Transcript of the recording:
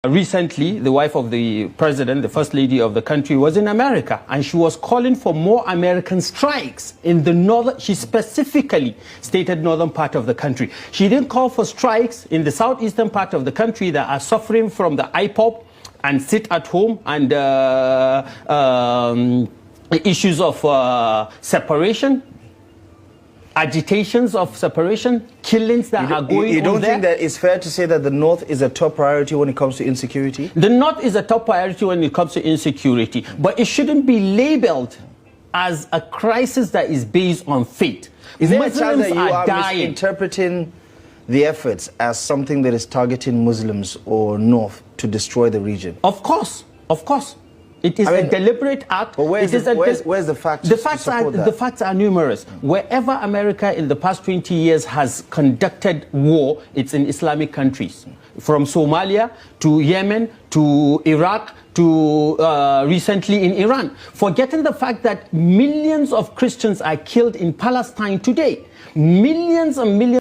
Recently, the wife of the president, the first lady of the country, was in America, and she was calling for more American strikes in the northern. She specifically stated northern part of the country. She didn't call for strikes in the southeastern part of the country that are suffering from the IPOB and sit at home and issues of separation. Agitations of separation, killings that are going on there. You don't think that it's fair to say that the North is a top priority when it comes to insecurity? The North is a top priority when it comes to insecurity, but it shouldn't be labeled as a crisis that is based on faith. Is there a chance that you are misinterpreting the efforts as something that is targeting Muslims or North to destroy the region? Of course, of course. It is a deliberate act. But where's the facts? The facts are numerous. Wherever America in the past 20 years has conducted war, it's in Islamic countries. From Somalia to Yemen to Iraq to recently in Iran. Forgetting the fact that millions of Christians are killed in Palestine today. Millions and millions.